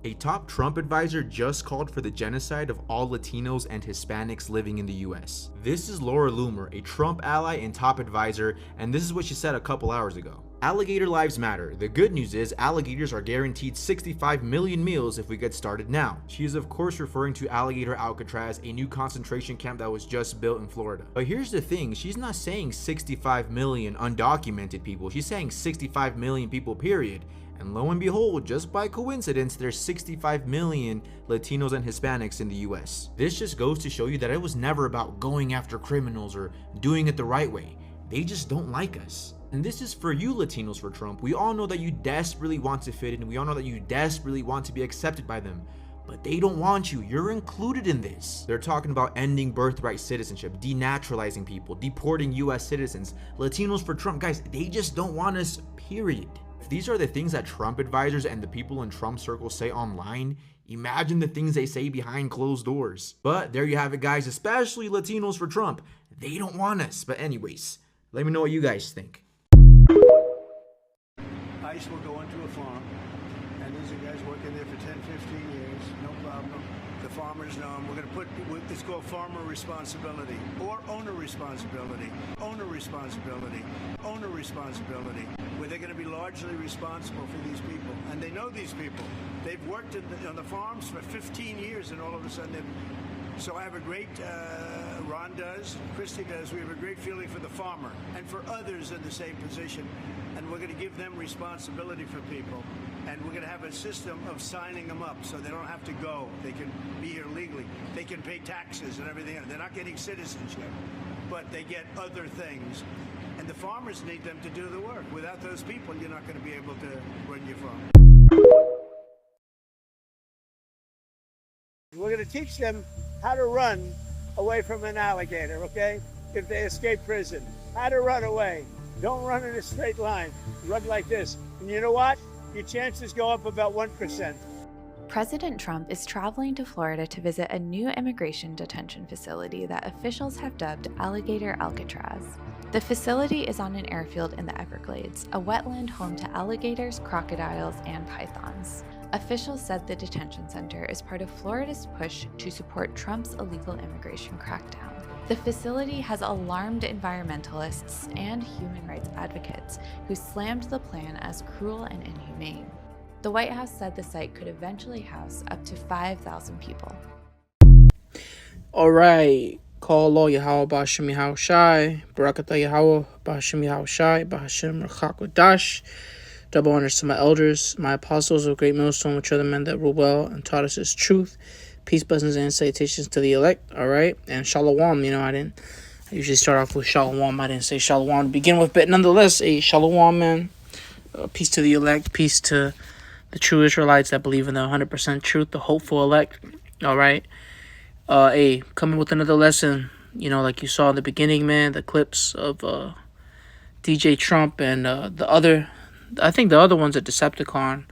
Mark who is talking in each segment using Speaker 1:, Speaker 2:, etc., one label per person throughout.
Speaker 1: A top Trump advisor just called for the genocide of all Latinos and Hispanics living in the US. This is Laura Loomer, a Trump ally and top advisor, and this is what she said a couple hours ago. Alligator lives matter. The good news is alligators are guaranteed 65 million meals if we get started now. She is of course referring to Alligator Alcatraz, a new concentration camp that was just built in Florida. But here's the thing, she's not saying 65 million undocumented people, she's saying 65 million people period. And lo and behold, just by coincidence, there's 65 million Latinos and Hispanics in the US. This just goes to show you that it was never about going after criminals or doing it the right way. They just don't like us. And this is for you Latinos for Trump. We all know that you desperately want to fit in. We all know that you desperately want to be accepted by them. But they don't want you. You're included in this. They're talking about ending birthright citizenship, denaturalizing people, deporting US citizens. Latinos for Trump, guys, they just don't want us, period. If these are the things that Trump advisors and the people in Trump circles say online, imagine the things they say behind closed doors. But there you have it, guys, especially Latinos for Trump. They don't want us. But anyways, let me know what you guys think.
Speaker 2: ICE will go into a farm, and these are guys working there for 10, 15 years, no problem. The farmers know them. We're going to put, it's called farmer responsibility or owner responsibility, owner responsibility, owner responsibility, where they're going to be largely responsible for these people. And they know these people. They've worked on the farms for 15 years, and all of a sudden so I have a great, Ron does, Christie does, we have a great feeling for the farmer and for others in the same position. And we're going to give them responsibility for people. And we're going to have a system of signing them up so they don't have to go. They can be here legally. They can pay taxes and everything else. They're not getting citizenship, but they get other things. And the farmers need them to do the work. Without those people, you're not going to be able to run your farm. We're going to teach them how to run away from an alligator, okay? If they escape prison, how to run away. Don't run in a straight line. Run like this. And you know what? Your chances go up about 1%.
Speaker 3: President Trump is traveling to Florida to visit a new immigration detention facility that officials have dubbed Alligator Alcatraz. The facility is on an airfield in the Everglades, a wetland home to alligators, crocodiles, and pythons. Officials said the detention center is part of Florida's push to support Trump's illegal immigration crackdown. The facility has alarmed environmentalists and human rights advocates who slammed the plan as cruel and inhumane. The White House said the site could eventually house up to 5,000 people.
Speaker 4: All right. Call Allah Yahweh Ba'Hashem Yahweh Shai, Barakatah Yahweh Ba'Hashem Yahweh Shai, Ba'Hashem Rachak Wadash. Double honors to my elders, my apostles of Great Millstone, which are the men that rule well and taught us his truth. Peace, blessings, and salutations to the elect. All right. And shalom. I usually start off with shalom. I didn't say shalom to begin with, but nonetheless, a shalom, man. Peace to the elect. Peace to the true Israelites that believe in the 100% truth, the hopeful elect. All right. Coming with another lesson, like you saw in the beginning, man, the clips of DJ Trump and I think the other one's a Decepticon.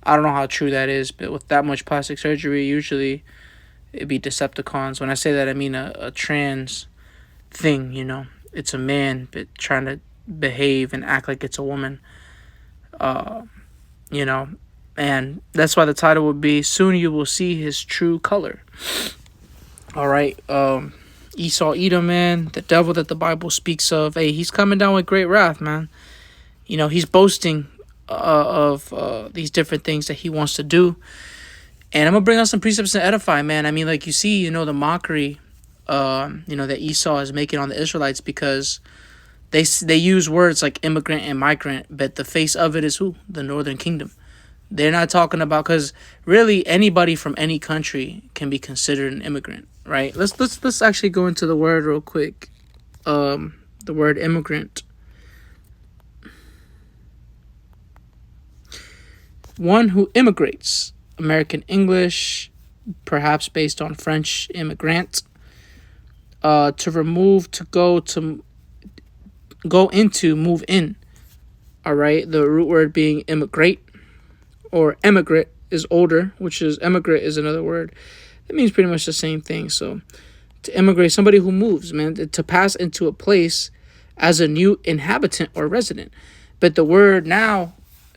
Speaker 4: I don't know how true that is, but with that much plastic surgery, usually it'd be Decepticons. When I say that, I mean a trans thing, It's a man, but trying to behave and act like it's a woman. And that's why the title would be, Soon You Will See His True Color. All right. Esau Edom, man, the devil that the Bible speaks of. Hey, he's coming down with great wrath, man. He's boasting of these different things that he wants to do. And I'm going to bring out some precepts to edify, man. I mean, like you see, the mockery, that Esau is making on the Israelites because they use words like immigrant and migrant, but the face of it is who? The Northern Kingdom. They're not talking about, because really anybody from any country can be considered an immigrant, right? Let's actually go into the word real quick. The word immigrant. One who immigrates. American English, perhaps based on French immigrant. To remove, to go into, move in. All right, the root word being immigrate or emigrate is older, which is emigrate is another word. It means pretty much the same thing. So to immigrate, somebody who moves, man, to pass into a place as a new inhabitant or resident. But the word now,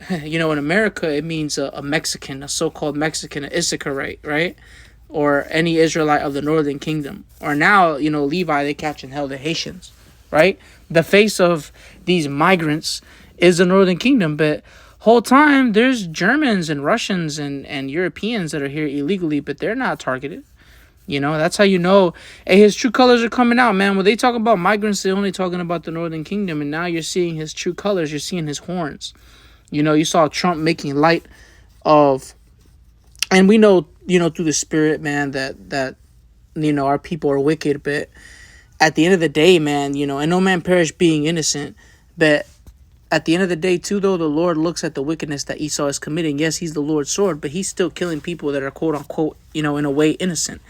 Speaker 4: in America, it means a Mexican, a so-called Mexican, an Issacharite, right? Or any Israelite of the northern kingdom. Or now, Levi, they catch and held the Haitians, right? The face of these migrants is the northern kingdom, but whole time there's Germans and Russians and Europeans that are here illegally, but they're not targeted. That's how hey, his true colors are coming out, man. When they talk about migrants, they're only talking about the northern kingdom, and now you're seeing his true colors. You're seeing his horns. You saw Trump making light of, and we know, through the spirit, man, that our people are wicked, but at the end of the day, man, and no man perish being innocent, but at the end of the day, too, though, the Lord looks at the wickedness that Esau is committing. Yes, he's the Lord's sword, but he's still killing people that are, quote unquote, in a way innocent.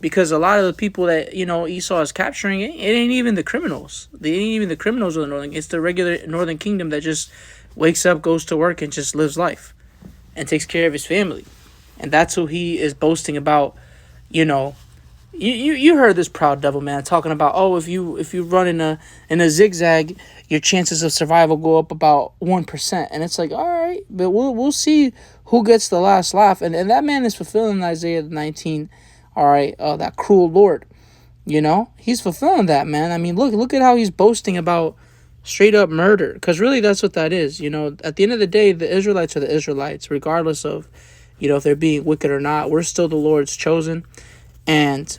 Speaker 4: Because a lot of the people that, Esau is capturing, it ain't even the criminals. They ain't even the criminals of the northern. It's the regular northern kingdom that just wakes up, goes to work, and just lives life and takes care of his family. And that's who he is boasting about. You heard this proud devil, man, talking about, oh, if you run in a zigzag, your chances of survival go up about 1%. And it's like, all right, but we'll see who gets the last laugh. And that man is fulfilling Isaiah 19. All right, that cruel Lord. He's fulfilling that, man. I mean, look at how he's boasting about straight up murder, because really that's what that is. At the end of the day, the Israelites are the Israelites, regardless of if they're being wicked or not. We're still the Lord's chosen. And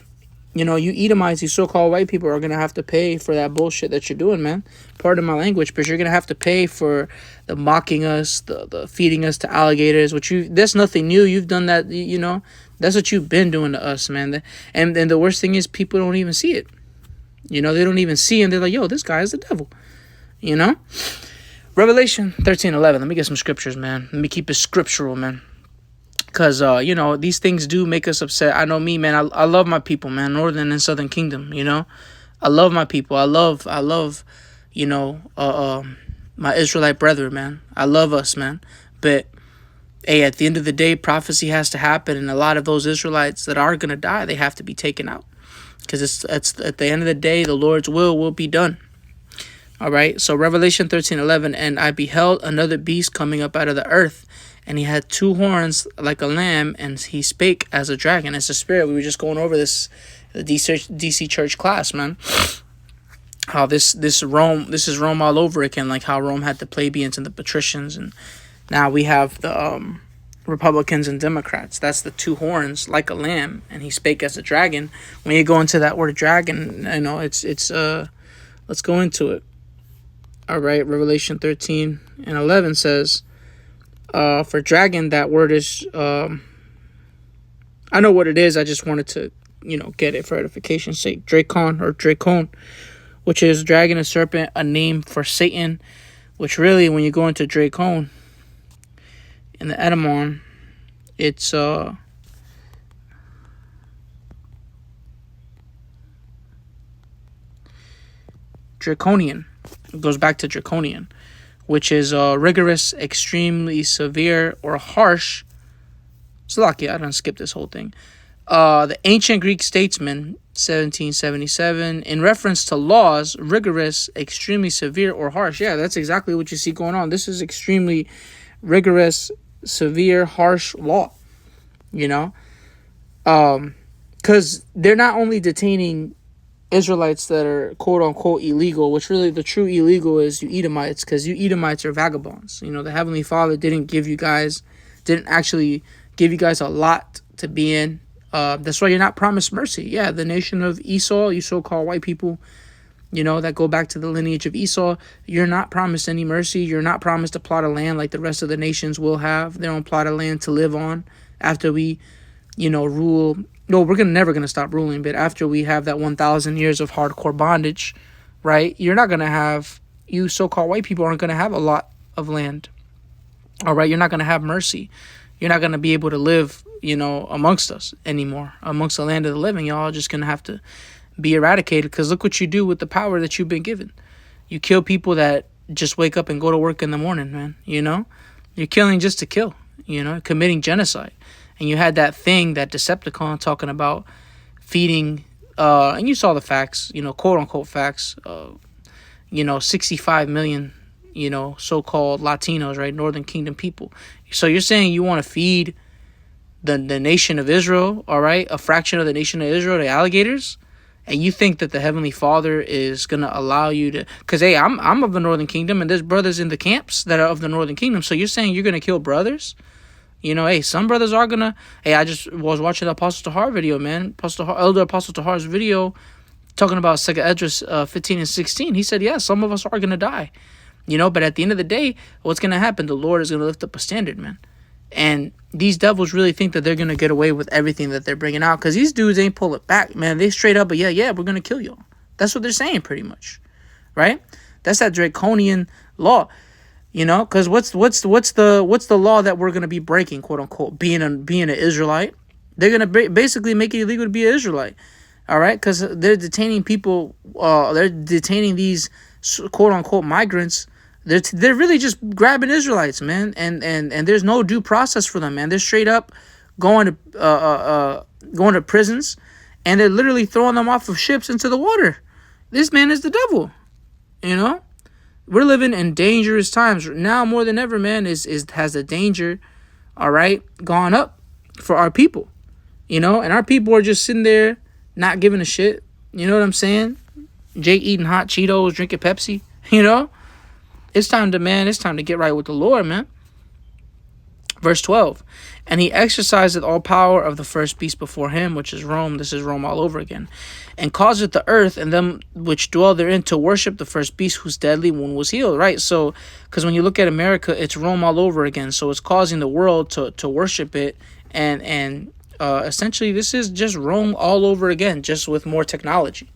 Speaker 4: you Edomites, you so-called white people, are going to have to pay for that bullshit that you're doing, man. Pardon my language, but you're going to have to pay for the mocking us, the feeding us to alligators, that's nothing new. You've done that, that's what you've been doing to us, man. And the worst thing is people don't even see it. They don't even see, and they're like, yo, this guy is the devil, Revelation 13:11. Let me get some scriptures, man. Let me keep it scriptural, man. Because, these things do make us upset. I know me, man. I love my people, man. Northern and Southern Kingdom, I love my people. I love, my Israelite brethren, man. I love us, man. But, hey, at the end of the day, prophecy has to happen. And a lot of those Israelites that are going to die, they have to be taken out. Because it's at the end of the day, the Lord's will be done. All right. So Revelation 13:11, and I beheld another beast coming up out of the earth. And he had two horns like a lamb, and he spake as a dragon. It's a spirit. We were just going over this, the DC Church class, man. How this is Rome all over again, like how Rome had the plebeians and the patricians, and now we have the Republicans and Democrats. That's the two horns like a lamb, and he spake as a dragon. When you go into that word dragon, it's let's go into it. All right, Revelation 13:11 says, for dragon, that word is, I know what it is. I just wanted to, get it for edification's sake. Dracon, which is dragon and serpent, a name for Satan, which really, when you go into Dracon in the etymon, it's, draconian. It goes back to draconian, which is rigorous, extremely severe, or harsh. Slovakia, I don't skip this whole thing. The ancient Greek statesman, 1777, in reference to laws, rigorous, extremely severe, or harsh. Yeah, that's exactly what you see going on. This is extremely rigorous, severe, harsh law. Because they're not only detaining Israelites that are quote unquote illegal, which really the true illegal is you Edomites, because you Edomites are vagabonds. The Heavenly Father didn't actually give you guys a lot to be in. That's why you're not promised mercy. Yeah, the nation of Esau, you so-called white people, that go back to the lineage of Esau, you're not promised any mercy. You're not promised a plot of land like the rest of the nations will have their own plot of land to live on after we, rule. No, we're never going to stop ruling, but after we have that 1,000 years of hardcore bondage, right, you're not going to have, you so-called white people aren't going to have a lot of land, all right? You're not going to have mercy. You're not going to be able to live, amongst us anymore, amongst the land of the living. Y'all are just going to have to be eradicated, because look what you do with the power that you've been given. You kill people that just wake up and go to work in the morning, man, You're killing just to kill, committing genocide. And you had that thing, that Decepticon talking about feeding, and you saw the facts, quote unquote facts, 65 million, so-called Latinos, right? Northern Kingdom people. So you're saying you want to feed the nation of Israel, all right? A fraction of the nation of Israel, the alligators? And you think that the Heavenly Father is going to allow you to... Because, hey, I'm of the Northern Kingdom, and there's brothers in the camps that are of the Northern Kingdom. So you're saying you're going to kill brothers? Hey, some brothers are going to... Hey, I just was watching the Apostle Tahar video, man. Elder Apostle Tahar's video talking about 2 Esdras 15 and 16. He said, yeah, some of us are going to die. But at the end of the day, what's going to happen? The Lord is going to lift up a standard, man. And these devils really think that they're going to get away with everything that they're bringing out. Because these dudes ain't pull it back, man. They straight up, but yeah, we're going to kill y'all. That's what they're saying pretty much. Right? That's that draconian law. Because what's the law that we're going to be breaking, quote unquote, being an Israelite? They're going to basically make it illegal to be an Israelite. All right? Because they're detaining people. They're detaining these quote unquote migrants. They're really just grabbing Israelites, man, and there's no due process for them, man. They're straight up going to prisons, and they're literally throwing them off of ships into the water. This man is the devil, We're living in dangerous times now more than ever, man. Has the danger, all right, gone up for our people, and our people are just sitting there not giving a shit. You know what I'm saying? Jake eating hot Cheetos, drinking Pepsi, It's time to get right with the Lord, man. Verse 12. And he exerciseth all power of the first beast before him, which is Rome. This is Rome all over again. And causeth the earth and them which dwell therein to worship the first beast whose deadly wound was healed. Right? So, because when you look at America, it's Rome all over again. So it's causing the world to worship it. And essentially, this is just Rome all over again, just with more technology.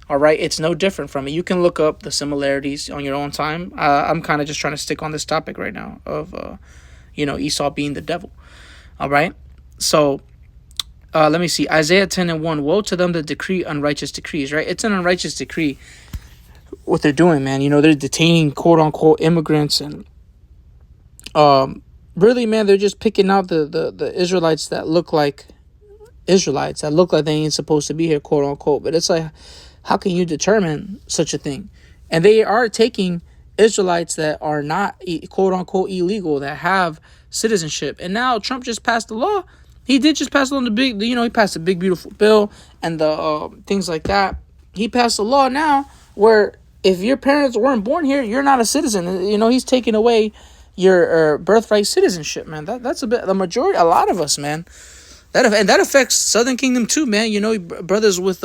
Speaker 4: All right, it's no different from it. You can look up the similarities on your own time. I'm kind of just trying to stick on this topic right now of, Esau being the devil. All right, so let me see. Isaiah 10 and 1, woe to them that decree unrighteous decrees, right? It's an unrighteous decree, what they're doing, man. They're detaining quote-unquote immigrants and really, man, they're just picking out the Israelites that look like Israelites, that look like they ain't supposed to be here, quote-unquote. But it's like, how can you determine such a thing? And they are taking Israelites that are not, quote unquote, illegal, that have citizenship. And now Trump just passed the law. He did just pass on he passed a big, beautiful bill and the things like that. He passed a law now where if your parents weren't born here, you're not a citizen. He's taking away your birthright citizenship, man. That's a lot of us, man. That affects Southern Kingdom too, man. Brothers with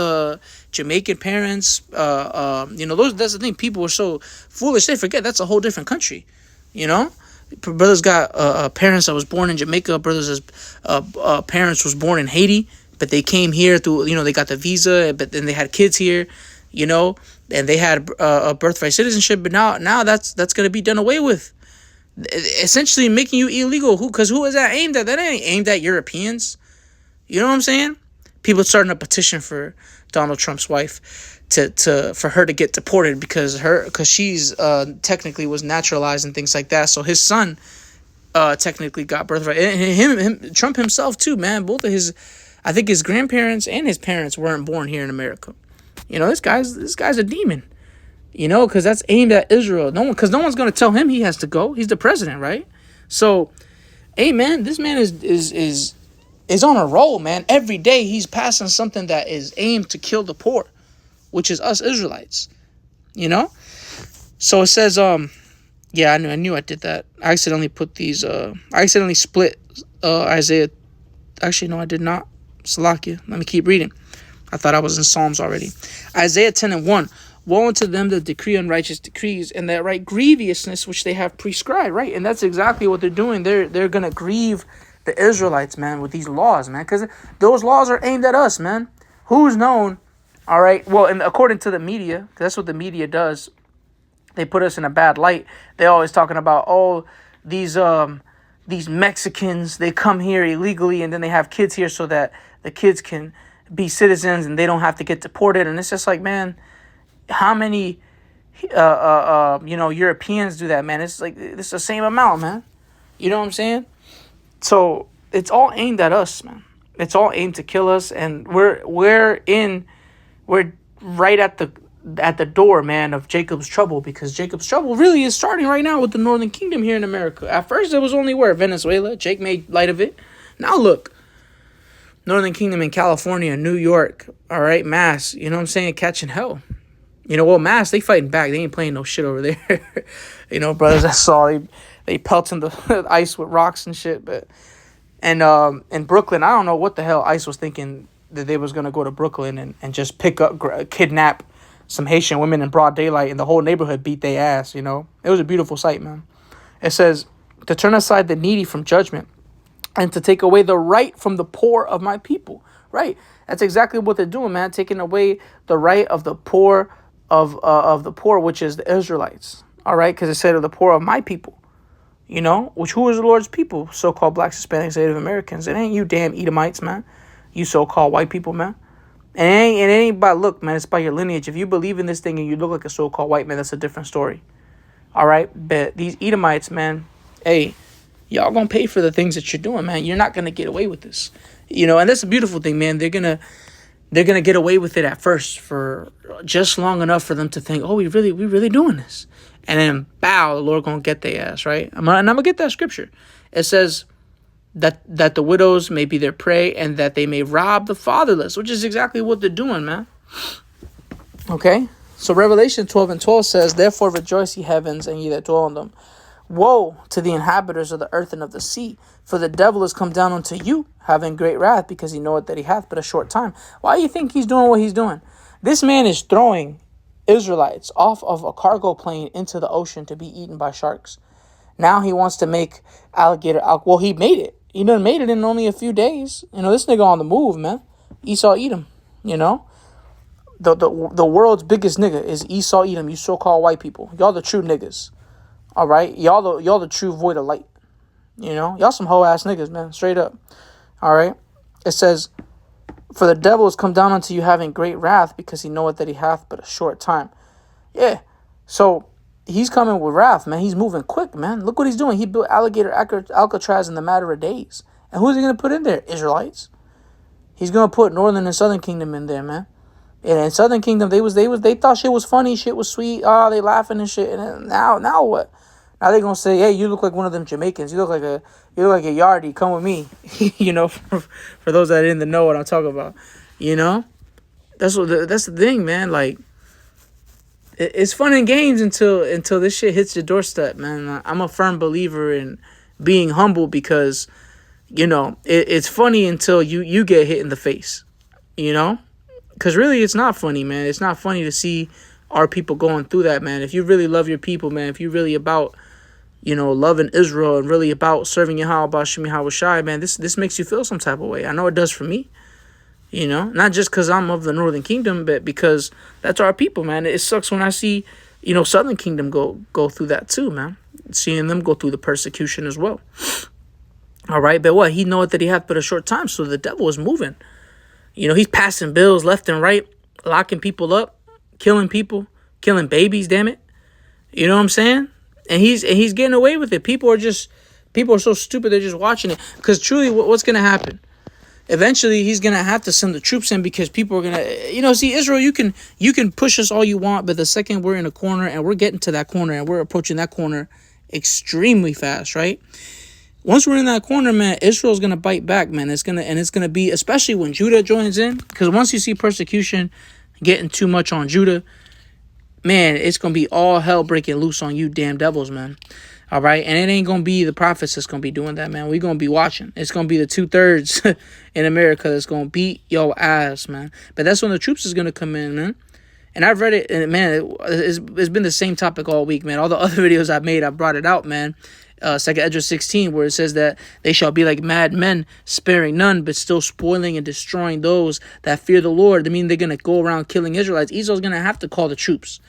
Speaker 4: Jamaican parents. That's the thing. People are so foolish they forget that's a whole different country. Brothers got parents that was born in Jamaica. Brothers' parents was born in Haiti, but they came here through. They got the visa, but then they had kids here. And they had a birthright citizenship. But now that's going to be done away with. Essentially making you illegal. Who is that aimed at? That ain't aimed at Europeans. You know what I'm saying? People starting a petition for Donald Trump's wife for her to get deported because she's technically was naturalized and things like that. So his son technically got birthright. And Trump himself too, man. Both of I think his grandparents and his parents weren't born here in America. This guy's a demon. Because that's aimed at Israel. No one's gonna tell him he has to go. He's the president, right? So, hey, man, this man is on a roll, man. Every day he's passing something that is aimed to kill the poor, which is us Israelites. So it says, yeah, I knew I did that. I accidentally split Isaiah. Actually, no, I did not. Salakia. Let me keep reading. I thought I was in Psalms already. Isaiah 10 and 1. Woe unto them that decree unrighteous decrees, and that right grievousness which they have prescribed, right? And that's exactly what they're doing. They're gonna grieve the Israelites, man, with these laws, man, because those laws are aimed at us, man. Who's known? All right. Well, and according to the media, 'cause that's what the media does. They put us in a bad light. They're always talking about these Mexicans. They come here illegally, and then they have kids here so that the kids can be citizens and they don't have to get deported. And it's just like, man, how many Europeans do that, man? It's like it's the same amount, man. You know what I'm saying? So it's all aimed at us, man. It's all aimed to kill us, and we're right at at the door, man, of Jacob's trouble, because Jacob's trouble really is starting right now with the Northern Kingdom here in America. At first, it was only where? Venezuela. Jake made light of it. Now look, Northern Kingdom in California, New York, all right, Mass, you know what I'm saying, catching hell. You know, well, Mass, they fighting back. They ain't playing no shit over there. You know, brothers, that's all. They pelting the ICE with rocks and shit. But and in Brooklyn, I don't know what the hell ICE was thinking, that they was going to go to Brooklyn and just pick up, kidnap some Haitian women in broad daylight, and the whole neighborhood beat their ass, you know. It was a beautiful sight, man. It says, to turn aside the needy from judgment and to take away the right from the poor of my people. Right. That's exactly what they're doing, man. Taking away the right of the poor of the poor, which is the Israelites. All right. Because it said of the poor of my people, you know, which who is the Lord's people? So-called blacks, Hispanics, Native Americans. It ain't you damn Edomites, man. You so-called white people, man. And it ain't by look, man. It's by your lineage. If you believe in this thing and you look like a so-called white man, that's a different story. All right? But these Edomites, man, hey, y'all gonna pay for the things that you're doing, man. You're not gonna get away with this. You know, and that's a beautiful thing, man. They're gonna get away with it at first for just long enough for them to think, oh, we really doing this. And then, bow, the Lord gonna get their ass, right? I'm gonna get that scripture. It says that the widows may be their prey and that they may rob the fatherless, which is exactly what they're doing, man. Okay? So Revelation 12:12 says, therefore rejoice, ye heavens, and ye that dwell in them. Woe to the inhabitants of the earth and of the sea, for the devil is come down unto you, having great wrath, because he knoweth that he hath but a short time. Why do you think he's doing what he's doing? This man is throwing Israelites off of a cargo plane into the ocean to be eaten by sharks. Now he wants to make alligator. Well, he made it. He done made it in only a few days. You know, this nigga on the move, man. Esau Edom, you know. The world's biggest nigga is Esau Edom, you so-called white people. Y'all the true niggas. All right? Y'all the true void of light. You know? Y'all some hoe-ass niggas, man. Straight up. All right? It says, for the devil has come down unto you having great wrath, because he knoweth that he hath but a short time. Yeah. So he's coming with wrath, man. He's moving quick, man. Look what he's doing. He built alligator Alcatraz in the matter of days. And who's he going to put in there? Israelites. He's going to put Northern and Southern Kingdom in there, man. And in Southern Kingdom, they thought shit was funny, shit was sweet. Oh, they laughing and shit. And now what? Now they gonna say, hey, you look like one of them Jamaicans. You look like a yardie. Come with me. You know, for those that didn't know what I'm talking about. You know, that's the thing, man. Like, it's fun and games until this shit hits your doorstep, man. I'm a firm believer in being humble, because, you know, it's funny until you get hit in the face, you know? Because really, it's not funny, man. It's not funny to see our people going through that, man. If you really love your people, man, if you're really about, you know, loving Israel and really about serving Yahweh Bashim Yahweh Shai, man, this makes you feel some type of way. I know it does for me. You know, not just because I'm of the Northern Kingdom, but because that's our people, man. It sucks when I see, you know, Southern Kingdom go through that too, man. Seeing them go through the persecution as well. All right, but what? He knoweth that he hath but a short time, so the devil is moving. You know, he's passing bills left and right, locking people up, killing people, killing babies, damn it. You know what I'm saying? And he's getting away with it. People are so stupid, they're just watching it. Because truly, what's going to happen? Eventually, he's going to have to send the troops in, because people are going to, you know, see, Israel, you can push us all you want, but the second we're in a corner and we're getting to that corner and we're approaching that corner extremely fast, right? Once we're in that corner, man, Israel's going to bite back, man. It's going to be, especially when Judah joins in, because once you see persecution getting too much on Judah, man, it's going to be all hell breaking loose on you damn devils, man. All right, and it ain't going to be the prophets that's going to be doing that, man. We're going to be watching. It's going to be the 2/3 in America that's going to beat your ass, man. But that's when the troops is going to come in, man. And I've read it, and, man, it's been the same topic all week, man. All the other videos I've made, I brought it out, man. 2nd Esdras 16, where it says that they shall be like mad men, sparing none, but still spoiling and destroying those that fear the Lord. I mean, they're going to go around killing Israelites. Esau's going to have to call the troops,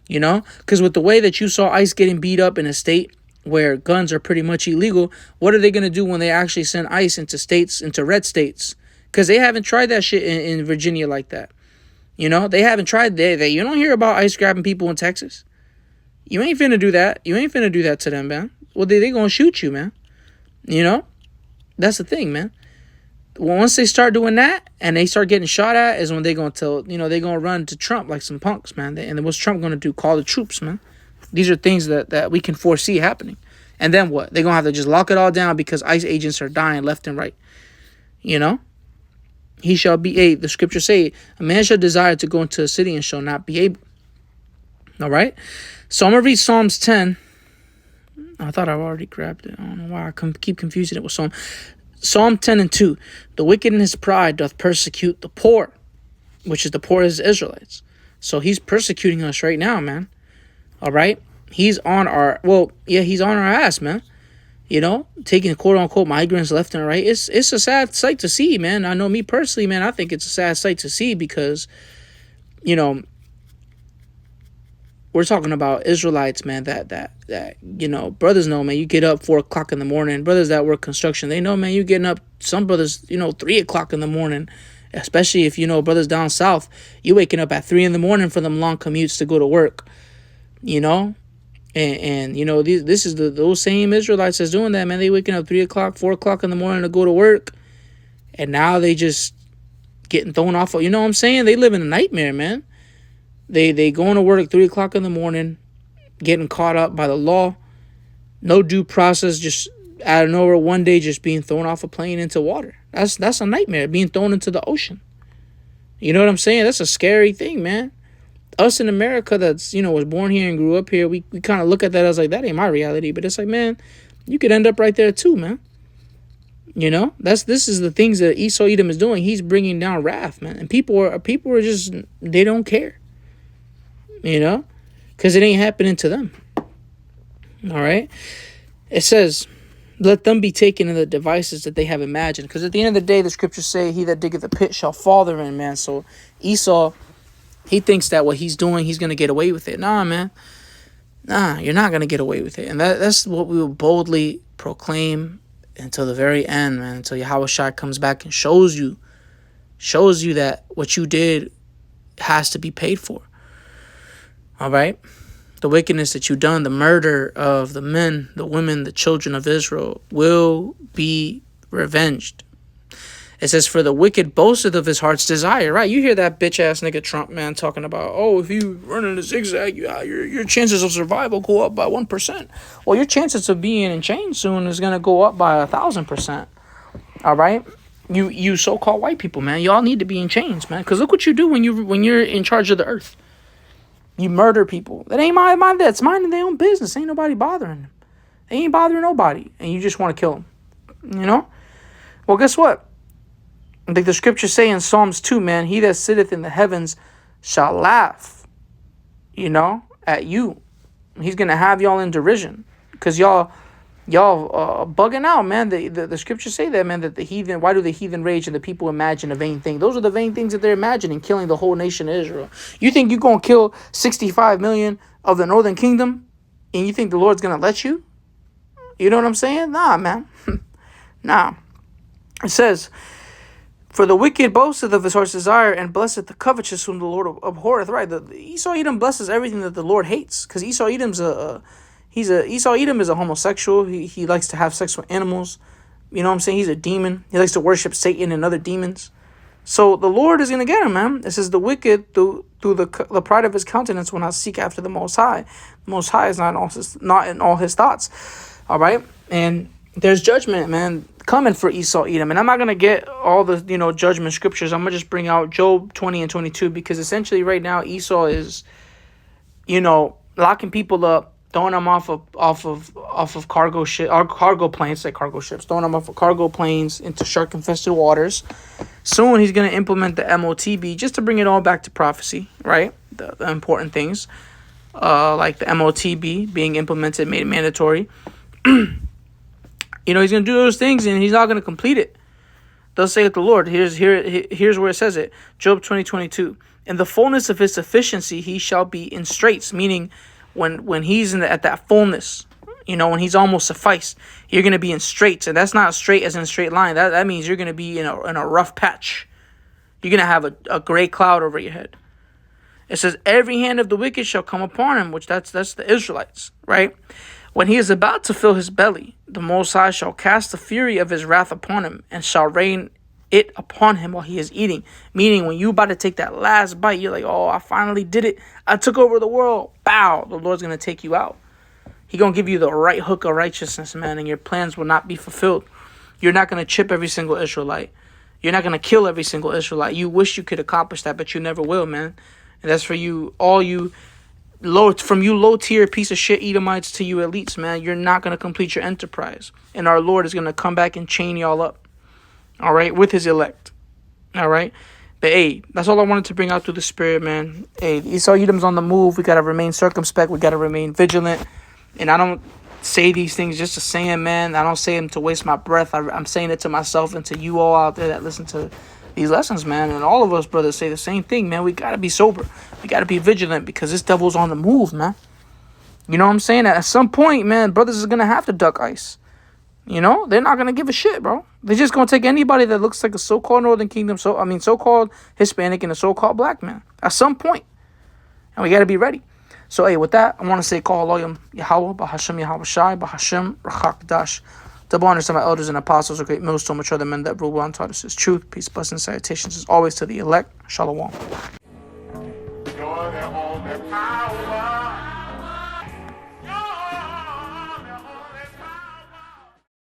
Speaker 4: you know? Because with the way that you saw ICE getting beat up in a state where guns are pretty much illegal, what are they going to do when they actually send ICE into red states? Because they haven't tried that shit in Virginia like that. You know, they haven't tried that. You don't hear about ICE grabbing people in Texas. You ain't finna do that. You ain't finna do that to them, man. Well, they gonna shoot you, man. You know? That's the thing, man. once they start doing that and they start getting shot at is when they're going to tell, they're going to run to Trump like some punks, man. And then what's Trump going to do? Call the troops, man. These are things that we can foresee happening. And then what? They're going to have to just lock it all down because ICE agents are dying left and right. He shall be the scriptures say, a man shall desire to go into a city and shall not be able. All right. So I'm going to read Psalms 10. I thought I've already grabbed it. I don't know why I keep confusing it with Psalm 10 and 2. The wicked in his pride doth persecute the poor, which is the poor is Israelites. So he's persecuting us right now, man. All right. He's on he's on our ass, man. Taking quote unquote migrants left and right. It's a sad sight to see, man. I know me personally, man, I think it's a sad sight to see because, we're talking about Israelites, man, that brothers know, man, you get up 4 o'clock in the morning. Brothers that work construction, they know, man, you getting up, some brothers, 3 o'clock in the morning, especially if, brothers down south, you waking up at 3 in the morning for them long commutes to go to work, And this is those same Israelites that's doing that, man. They waking up 3 o'clock, 4 o'clock in the morning to go to work. And now they just getting thrown off. You know what I'm saying? They live in a nightmare, man. They going to work at 3 o'clock in the morning, getting caught up by the law. No due process, just out of nowhere one day just being thrown off a plane into water. That's a nightmare, being thrown into the ocean. You know what I'm saying? That's a scary thing, man. Us in America that's, was born here and grew up here, we kind of look at that as like, that ain't my reality. But it's like, man, you could end up right there too, man. This is the things that Esau Edom is doing. He's bringing down wrath, man. And people are just, they don't care. Because it ain't happening to them. All right. It says, let them be taken in the devices that they have imagined. Because at the end of the day, the scriptures say, he that diggeth a pit shall fall therein, man. So Esau, he thinks that what he's doing, he's going to get away with it. Nah, man. Nah, you're not going to get away with it. And that's what we will boldly proclaim until the very end, man. Until Yahushua comes back and shows you that what you did has to be paid for. All right? The wickedness that you've done, the murder of the men, the women, the children of Israel will be revenged. It says, for the wicked boasteth of his heart's desire, right? You hear that bitch-ass nigga Trump, man, talking about, if you run in a zigzag, your chances of survival go up by 1%. Well, your chances of being in chains soon is going to go up by 1,000%. All right? You so-called white people, man, y'all need to be in chains, man, because look what you do when you're in charge of the earth. You murder people. That ain't that's minding their own business. Ain't nobody bothering them. They ain't bothering nobody. And you just want to kill them. Well, guess what? Like the scriptures say in Psalms 2, man, he that sitteth in the heavens shall laugh, at you. He's going to have y'all in derision because y'all bugging out, man. The scriptures say that, man, that the heathen, why do the heathen rage and the people imagine a vain thing? Those are the vain things that they're imagining, killing the whole nation of Israel. You think you're going to kill 65 million of the northern kingdom and you think the Lord's going to let you? You know what I'm saying? Nah, man. Nah. It says, for the wicked boasteth of his heart's desire and blesseth the covetous whom the Lord abhorreth. Right, the Esau Edom blesses everything that the Lord hates, because Esau Edom's Esau Edom is a homosexual. He likes to have sex with animals. You know what I'm saying? He's a demon. He likes to worship Satan and other demons. So the Lord is gonna get him, man. It says the wicked through the pride of his countenance will not seek after the Most High. The Most High is not in all his thoughts. All right, and there's judgment, man, coming for Esau Edom. And I'm not going to get all the, judgment scriptures. I'm going to just bring out Job 20 and 22 because essentially right now Esau is, locking people up, throwing them off of cargo ship or cargo planes, like cargo ships, throwing them off of cargo planes into shark-infested waters. Soon he's going to implement the MOTB just to bring it all back to prophecy, right? The important things, like the MOTB being implemented, made mandatory. He's going to do those things and he's not going to complete it. Thus saith the Lord. Here's where it says it. Job 20:22. In the fullness of his sufficiency, he shall be in straits. Meaning, when he's at that fullness, when he's almost sufficed, you're going to be in straits. And that's not straight as in a straight line. That means you're going to be in a rough patch. You're going to have a gray cloud over your head. It says, every hand of the wicked shall come upon him, which that's the Israelites, right? When he is about to fill his belly, the Most High shall cast the fury of his wrath upon him, and shall rain it upon him while he is eating. Meaning, when you about to take that last bite, you're like, oh, I finally did it. I took over the world. Bow. The Lord's going to take you out. He going to give you the right hook of righteousness, man, and your plans will not be fulfilled. You're not going to chip every single Israelite. You're not going to kill every single Israelite. You wish you could accomplish that, but you never will, man. And that's for you, all you low tier piece of shit Edomites to you elites, man. You're not going to complete your enterprise. And our Lord is going to come back and chain y'all up. All right, with his elect. All right. But hey, that's all I wanted to bring out through the spirit, man. Hey, Esau Edom's on the move. We got to remain circumspect. We got to remain vigilant. And I don't say these things just to say them, man. I don't say them to waste my breath. I'm saying it to myself and to you all out there that listen to these lessons, man. And all of us brothers say the same thing, man. We got to be sober. We got to be vigilant because this devil's on the move, man. You know what I'm saying? At some point, man, brothers is going to have to duck ice. You know, they're not going to give a shit, bro. They're just going to take anybody that looks like a so-called Northern Kingdom, so-called Hispanic and a so-called black man at some point. And we got to be ready. So, hey, with that, I want to say, call Elohim Yahweh, Bahashem Yahweh Shai, Bahashem Rachak Dash. Double honors to my elders and apostles, a great millstone, mature the men that rule well and taught us his truth. Peace, blessings, salutations as always to the elect. Shalom.
Speaker 5: You're the only power.